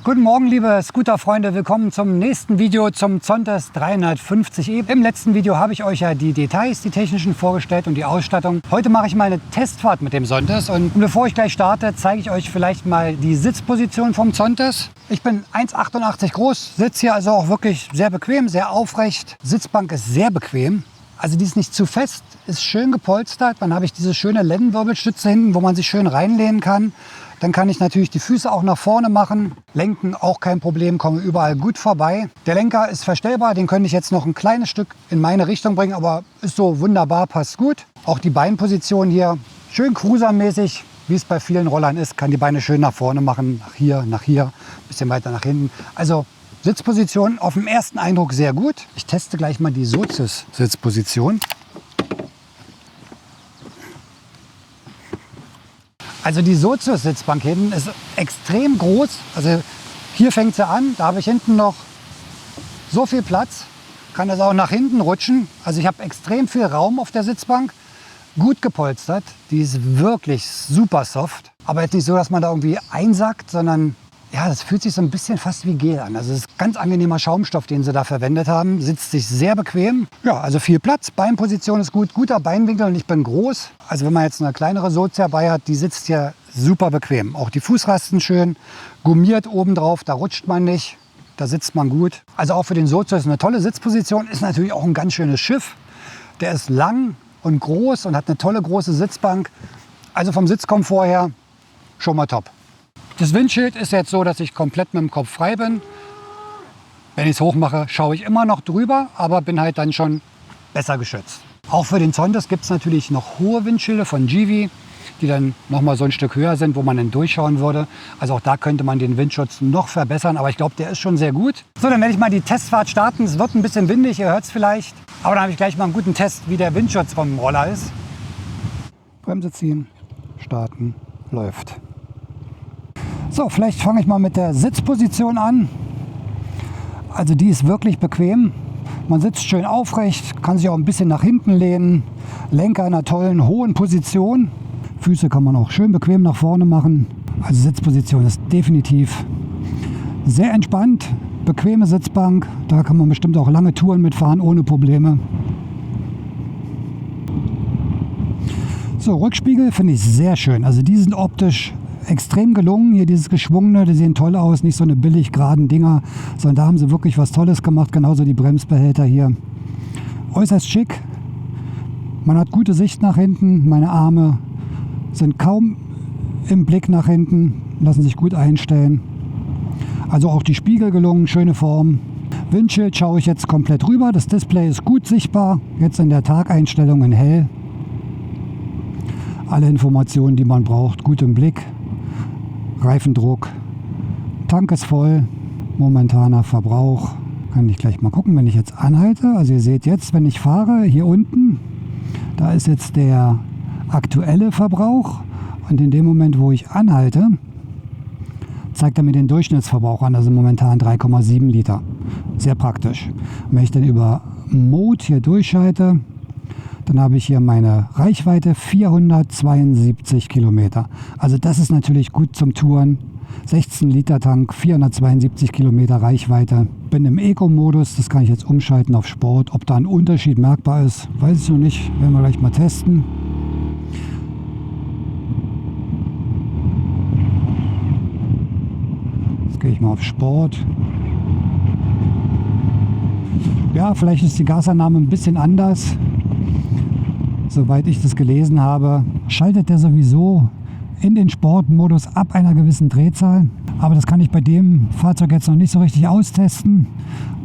Guten Morgen, liebe Scooter-Freunde. Willkommen zum nächsten Video zum Zontes 350e. Im letzten Video habe ich euch ja die Details, die technischen vorgestellt und die Ausstattung. Heute mache ich mal eine Testfahrt mit dem Zontes. Und bevor ich gleich starte, zeige ich euch vielleicht mal die Sitzposition vom Zontes. Ich bin 1,88 groß, sitze hier also auch wirklich sehr bequem, sehr aufrecht. Sitzbank ist sehr bequem. Also die ist nicht zu fest, ist schön gepolstert. Dann habe ich diese schöne Lendenwirbelstütze hinten, wo man sich schön reinlehnen kann. Dann kann ich natürlich die Füße auch nach vorne machen. Lenken auch kein Problem, komme überall gut vorbei. Der Lenker ist verstellbar, den könnte ich jetzt noch ein kleines Stück in meine Richtung bringen, aber ist so wunderbar, passt gut. Auch die Beinposition hier, schön cruisermäßig, wie es bei vielen Rollern ist, kann die Beine schön nach vorne machen, nach hier, ein bisschen weiter nach hinten. Also Sitzposition auf den ersten Eindruck sehr gut. Ich teste gleich mal die Sozius-Sitzposition. Also die Sozius-Sitzbank hinten ist extrem groß. Also hier fängt sie an, da habe ich hinten noch so viel Platz. Kann das auch nach hinten rutschen. Also ich habe extrem viel Raum auf der Sitzbank. Gut gepolstert. Die ist wirklich super soft. Aber jetzt nicht so, dass man da irgendwie einsackt, sondern ja, das fühlt sich so ein bisschen fast wie Gel an. Also es ist ganz angenehmer Schaumstoff, den sie da verwendet haben. Sitzt sich sehr bequem. Ja, also viel Platz. Beinposition ist gut. Guter Beinwinkel und ich bin groß. Also wenn man jetzt eine kleinere Sozi dabei hat, die sitzt hier super bequem. Auch die Fußrasten schön. Gummiert obendrauf, da rutscht man nicht. Da sitzt man gut. Also auch für den Sozi ist eine tolle Sitzposition. Ist natürlich auch ein ganz schönes Schiff. Der ist lang und groß und hat eine tolle große Sitzbank. Also vom Sitzkomfort her schon mal top. Das Windschild ist jetzt so, dass ich komplett mit dem Kopf frei bin. Wenn ich es hoch mache, schaue ich immer noch drüber, aber bin halt dann schon besser geschützt. Auch für den Zontes gibt es natürlich noch hohe Windschilde von Givi, die dann noch mal so ein Stück höher sind, wo man dann durchschauen würde. Also auch da könnte man den Windschutz noch verbessern, aber ich glaube, der ist schon sehr gut. So, dann werde ich mal die Testfahrt starten. Es wird ein bisschen windig, ihr hört es vielleicht. Aber dann habe ich gleich mal einen guten Test, wie der Windschutz vom Roller ist. Bremse ziehen, starten, läuft. So, vielleicht fange ich mal mit der Sitzposition an. Also die ist wirklich bequem. Man sitzt schön aufrecht, kann sich auch ein bisschen nach hinten lehnen. Lenker in einer tollen, hohen Position. Füße kann man auch schön bequem nach vorne machen. Also Sitzposition ist definitiv sehr entspannt. Bequeme Sitzbank, da kann man bestimmt auch lange Touren mitfahren ohne Probleme. So, Rückspiegel finde ich sehr schön. Also die sind optisch extrem gelungen. Hier dieses Geschwungene, die sehen toll aus, nicht so eine billig geraden Dinger, sondern da haben sie wirklich was Tolles gemacht. Genauso die Bremsbehälter hier. Äußerst schick. Man hat gute Sicht nach hinten. Meine Arme sind kaum im Blick nach hinten, lassen sich gut einstellen. Also auch die Spiegel gelungen, schöne Form. Windschild schaue ich jetzt komplett rüber. Das Display ist gut sichtbar. Jetzt in der Tageinstellung in hell. Alle Informationen, die man braucht, gut im Blick. Reifendruck, Tank ist voll, momentaner Verbrauch. Kann ich gleich mal gucken, wenn ich jetzt anhalte. Also ihr seht jetzt, wenn ich fahre, hier unten, da ist jetzt der aktuelle Verbrauch. Und in dem Moment, wo ich anhalte, zeigt er mir den Durchschnittsverbrauch an, also momentan 3,7 Liter. Sehr praktisch. Wenn ich dann über Mode hier durchschalte, dann habe ich hier meine Reichweite 472 Kilometer. Also das ist natürlich gut zum Touren. 16 Liter Tank, 472 Kilometer Reichweite. Bin im Eco-Modus, das kann ich jetzt umschalten auf Sport. Ob da ein Unterschied merkbar ist, weiß ich noch nicht. Werden wir gleich mal testen. Jetzt gehe ich mal auf Sport. Ja, vielleicht ist die Gasannahme ein bisschen anders. Soweit ich das gelesen habe, schaltet der sowieso in den Sportmodus ab einer gewissen Drehzahl. Aber das kann ich bei dem Fahrzeug jetzt noch nicht so richtig austesten,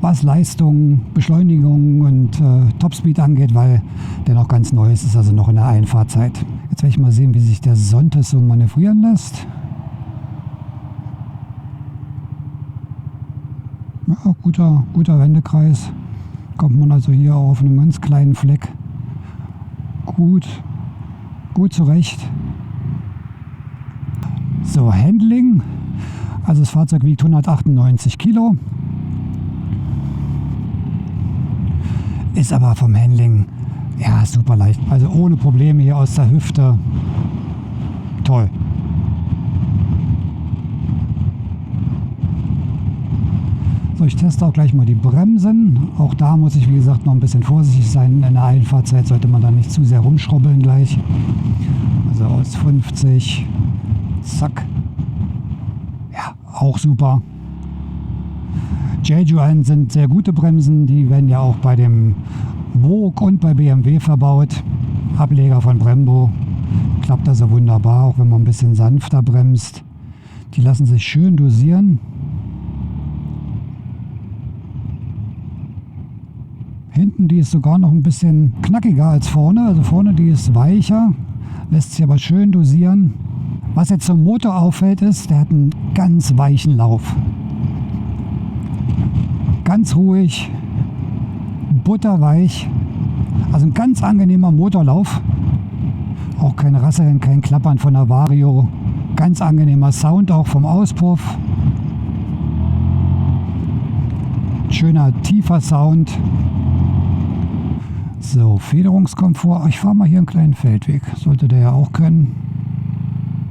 was Leistung, Beschleunigung und Topspeed angeht, weil der noch ganz neu ist, also noch in der Einfahrzeit. Jetzt werde ich mal sehen, wie sich der Zontes so manövrieren lässt. Ja, guter Wendekreis. Kommt man also hier auf einem ganz kleinen Fleck gut zurecht. So, Handling. Also das Fahrzeug wiegt 198 Kilo. Ist aber vom Handling ja super leicht. Also ohne Probleme hier aus der Hüfte. Toll. So, ich teste auch gleich mal die Bremsen. Auch da muss ich, wie gesagt, noch ein bisschen vorsichtig sein. In der Einfahrzeit sollte man da nicht zu sehr rumschrubbeln gleich. Also aus 50. Zack. Ja, auch super. Jejuan sind sehr gute Bremsen. Die werden ja auch bei dem Vogue und bei BMW verbaut. Ableger von Brembo. Klappt also wunderbar, auch wenn man ein bisschen sanfter bremst. Die lassen sich schön dosieren. Hinten, die ist sogar noch ein bisschen knackiger als vorne. Also vorne, die ist weicher, lässt sich aber schön dosieren. Was jetzt zum Motor auffällt, ist, der hat einen ganz weichen Lauf. Ganz ruhig, butterweich. Also ein ganz angenehmer Motorlauf. Auch kein Rasseln, kein Klappern von der Vario. Ganz angenehmer Sound auch vom Auspuff. Schöner, tiefer Sound. So, Federungskomfort. Ich fahre mal hier einen kleinen Feldweg. Sollte der ja auch können.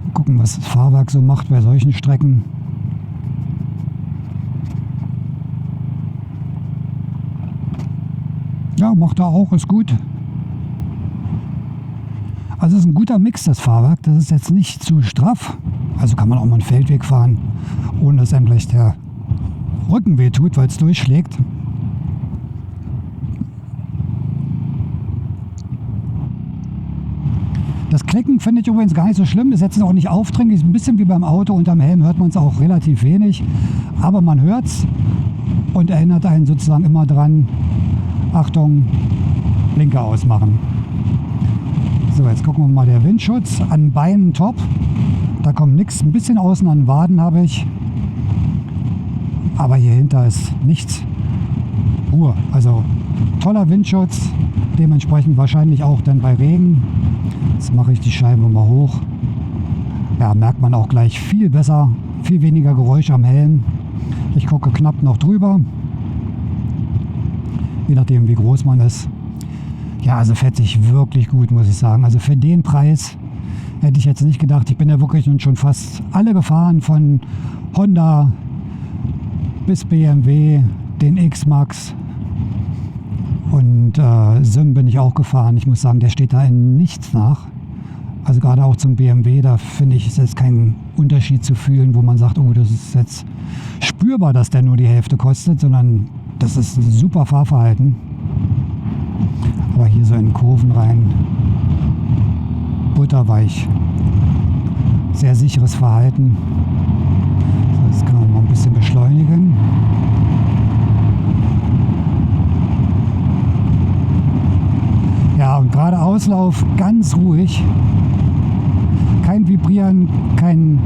Mal gucken, was das Fahrwerk so macht bei solchen Strecken. Ja, macht er auch, ist gut. Also es ist ein guter Mix, das Fahrwerk. Das ist jetzt nicht zu straff. Also kann man auch mal einen Feldweg fahren, ohne dass einem gleich der Rücken weh tut, weil es durchschlägt. Das Klicken finde ich übrigens gar nicht so schlimm. Das ist jetzt auch nicht aufdringlich. Ist ein bisschen wie beim Auto. Unterm Helm hört man es auch relativ wenig. Aber man hört es und erinnert einen sozusagen immer dran. Achtung, Blinker ausmachen. So, jetzt gucken wir mal, der Windschutz an Beinen top. Da kommt nichts. Ein bisschen außen an den Waden habe ich. Aber hier hinter ist nichts. Ruhe. Also toller Windschutz. Dementsprechend wahrscheinlich auch dann bei Regen. Jetzt mache ich die Scheibe mal hoch. Ja, merkt man auch gleich viel besser. Viel weniger Geräusch am Helm. Ich gucke knapp noch drüber. Je nachdem, wie groß man ist. Ja, also fährt sich wirklich gut, muss ich sagen. Also für den Preis hätte ich jetzt nicht gedacht. Ich bin ja wirklich nun schon fast alle gefahren, von Honda bis BMW, den X-Max und Sim bin ich auch gefahren. Ich muss sagen, der steht da in nichts nach. Also gerade auch zum BMW, da finde ich, ist jetzt kein Unterschied zu fühlen, wo man sagt, oh, das ist jetzt spürbar, dass der nur die Hälfte kostet, sondern das ist ein super Fahrverhalten. Aber hier so in Kurven rein, butterweich, sehr sicheres Verhalten. So, jetzt können wir mal ein bisschen beschleunigen. Ja, und gerade Auslauf ganz ruhig. Kein Vibrieren, kein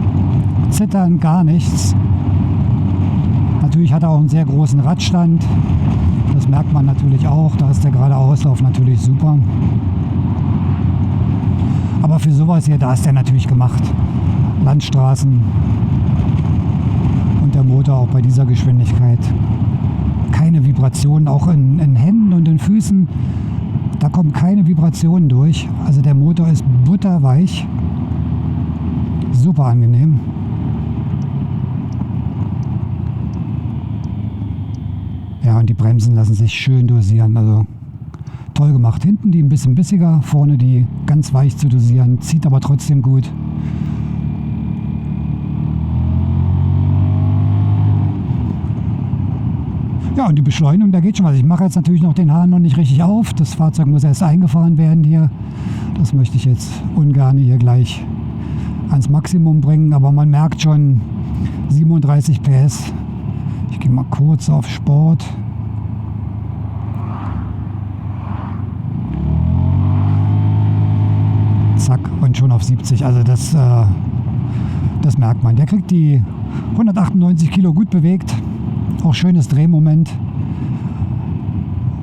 Zittern, gar nichts. Natürlich hat er auch einen sehr großen Radstand. Das merkt man natürlich auch. Da ist der gerade Auslauf natürlich super. Aber für sowas hier, da ist der natürlich gemacht. Landstraßen und der Motor auch bei dieser Geschwindigkeit. Keine Vibrationen, auch in Händen und in Füßen. Da kommen keine Vibrationen durch. Also der Motor ist butterweich. Super angenehm. Ja, und die Bremsen lassen sich schön dosieren. Also toll gemacht. Hinten die ein bisschen bissiger, vorne die ganz weich zu dosieren. Zieht aber trotzdem gut. Ja, und die Beschleunigung, da geht schon was. Ich mache jetzt natürlich noch den Hahn noch nicht richtig auf. Das Fahrzeug muss erst eingefahren werden hier. Das möchte ich jetzt ungern hier gleich ans Maximum bringen. Aber man merkt schon 37 PS. Ich gehe mal kurz auf Sport. Zack, und schon auf 70. Also das merkt man. Der kriegt die 198 Kilo gut bewegt. Auch schönes Drehmoment.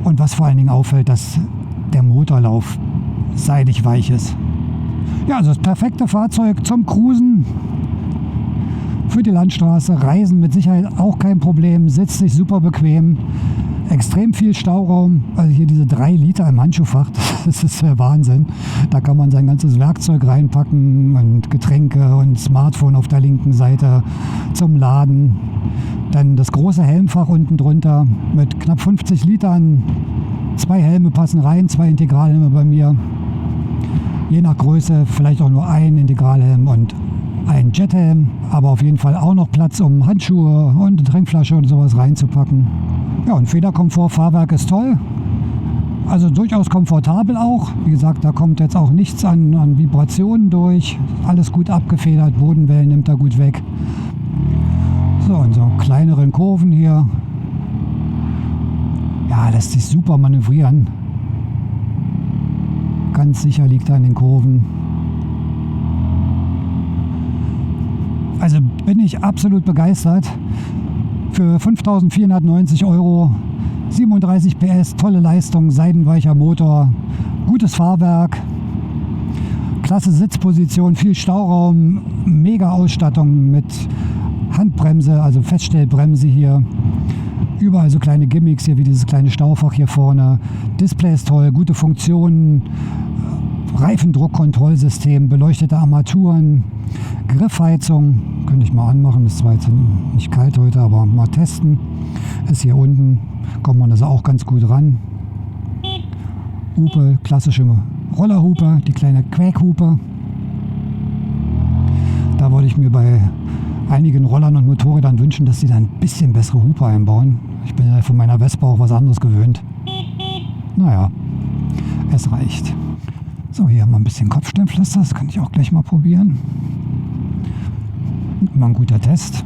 Und was vor allen Dingen auffällt, dass der Motorlauf seidig weich ist. Ja, also das perfekte Fahrzeug zum Cruisen. Für die Landstraße, Reisen mit Sicherheit auch kein Problem, sitzt sich super bequem, extrem viel Stauraum, also hier diese 3 Liter im Handschuhfach, das ist der Wahnsinn. Da kann man sein ganzes Werkzeug reinpacken und Getränke und Smartphone auf der linken Seite zum Laden. Dann das große Helmfach unten drunter mit knapp 50 Litern. 2 Helme passen rein, 2 Integralhelme bei mir. Je nach Größe vielleicht auch nur ein Integralhelm und ein Jethelm. Aber auf jeden Fall auch noch Platz, um Handschuhe und eine Trinkflasche und sowas reinzupacken. Ja, und Federkomfort, Fahrwerk ist toll. Also durchaus komfortabel auch. Wie gesagt, da kommt jetzt auch nichts an Vibrationen durch. Alles gut abgefedert, Bodenwellen nimmt er gut weg. So, in so kleineren Kurven hier. Ja, lässt sich super manövrieren. Ganz sicher liegt er in den Kurven. Also bin ich absolut begeistert. Für 5.490 €, 37 PS, tolle Leistung, seidenweicher Motor, gutes Fahrwerk, klasse Sitzposition, viel Stauraum, mega Ausstattung mit Handbremse, also Feststellbremse hier. Überall so kleine Gimmicks hier, wie dieses kleine Staufach hier vorne. Display ist toll, gute Funktionen, Reifendruckkontrollsystem, beleuchtete Armaturen, Griffheizung. Könnte ich mal anmachen, ist zwar jetzt nicht kalt heute, aber mal testen. Ist hier unten, kommt man also auch ganz gut ran. Hupe, klassische Rollerhupe, die kleine Quäkhupe. Da wollte ich mir bei einigen Rollern und Motorrädern wünschen, dass sie da ein bisschen bessere Hupe einbauen. Ich bin ja von meiner Vespa auch was anderes gewöhnt. Naja, es reicht. So, hier haben wir ein bisschen Kopfsteinpflaster, das kann ich auch gleich mal probieren. Immer ein guter Test.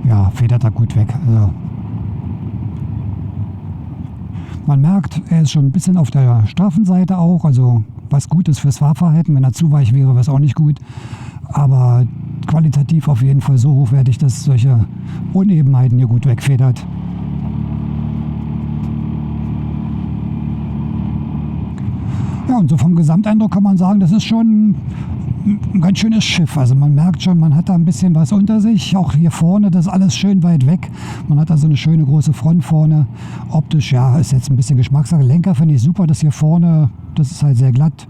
Ja, federt er gut weg. Also man merkt, er ist schon ein bisschen auf der straffen Seite auch, also was gut ist fürs Fahrverhalten. Wenn er zu weich wäre, wäre es auch nicht gut. Aber qualitativ auf jeden Fall so hochwertig, dass solche Unebenheiten hier gut wegfedert. Ja, und so vom Gesamteindruck kann man sagen, das ist schon ein ganz schönes Schiff. Also man merkt schon, man hat da ein bisschen was unter sich. Auch hier vorne, das ist alles schön weit weg. Man hat da so eine schöne große Front vorne. Optisch, ja, ist jetzt ein bisschen Geschmackssache. Lenker finde ich super, das hier vorne, das ist halt sehr glatt.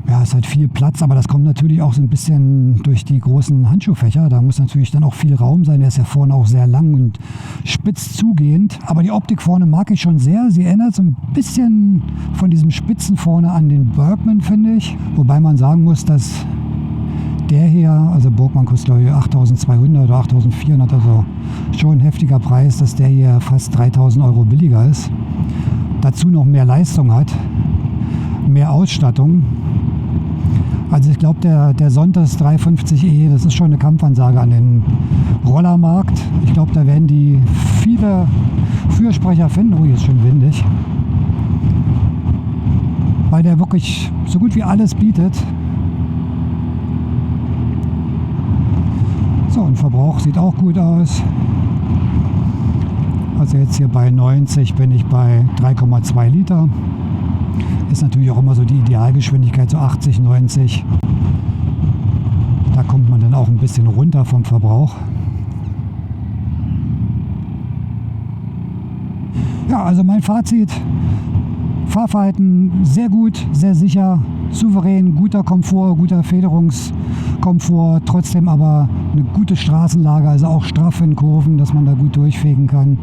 Ja, ist halt viel Platz, aber das kommt natürlich auch so ein bisschen durch die großen Handschuhfächer. Da muss natürlich dann auch viel Raum sein. Der ist ja vorne auch sehr lang und spitz zugehend. Aber die Optik vorne mag ich schon sehr. Sie erinnert so ein bisschen von diesem Spitzen vorne an den Bergman, finde ich. Wobei man sagen muss, dass der hier, also Burgmann kostet glaube ich 8.200 oder 8.400, also schon ein heftiger Preis, dass der hier fast 3.000 € billiger ist. Dazu noch mehr Leistung hat, mehr Ausstattung. Also ich glaube, der Sontas 350e, das ist schon eine Kampfansage an den Rollermarkt. Ich glaube, da werden die viele Fürsprecher finden. Oh, hier ist schön windig. Weil der wirklich so gut wie alles bietet. So, und Verbrauch sieht auch gut aus. Also jetzt hier bei 90 bin ich bei 3,2 Liter. Ist natürlich auch immer so die Idealgeschwindigkeit, so 80, 90. Da kommt man dann auch ein bisschen runter vom Verbrauch. Ja, also mein Fazit: Fahrverhalten sehr gut, sehr sicher, souverän, guter Komfort, guter Federungskomfort, trotzdem aber eine gute Straßenlage, also auch straff in Kurven, dass man da gut durchfegen kann.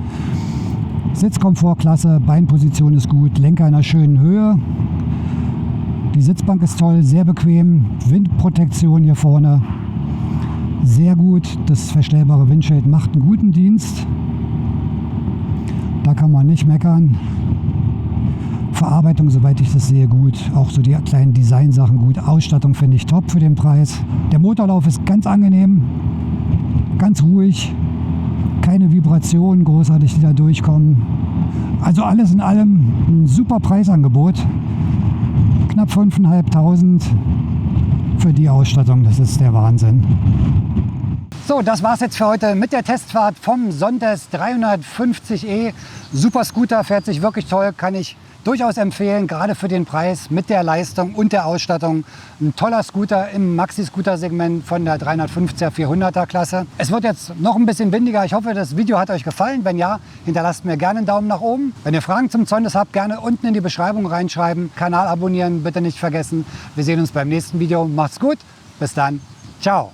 Sitzkomfort klasse, Beinposition ist gut, Lenker in einer schönen Höhe. Die Sitzbank ist toll, sehr bequem, Windprotektion hier vorne sehr gut. Das verstellbare Windschild macht einen guten Dienst. Da kann man nicht meckern. Verarbeitung, soweit ich das sehe, gut. Auch so die kleinen Designsachen gut. Ausstattung finde ich top für den Preis. Der Motorlauf ist ganz angenehm, ganz ruhig. Keine Vibrationen großartig, die da durchkommen. Also alles in allem ein super Preisangebot. Knapp 5.500 für die Ausstattung, das ist der Wahnsinn. So, das war's jetzt für heute mit der Testfahrt vom Sontas 350e. Super Scooter, fährt sich wirklich toll, kann ich durchaus empfehlen, gerade für den Preis mit der Leistung und der Ausstattung. Ein toller Scooter im Maxi-Scooter-Segment von der 350er 400er Klasse. Es wird jetzt noch ein bisschen windiger. Ich hoffe, das Video hat euch gefallen. Wenn ja, hinterlasst mir gerne einen Daumen nach oben. Wenn ihr Fragen zum Zondes habt, gerne unten in die Beschreibung reinschreiben. Kanal abonnieren bitte nicht vergessen. Wir sehen uns beim nächsten Video. Macht's gut. Bis dann. Ciao.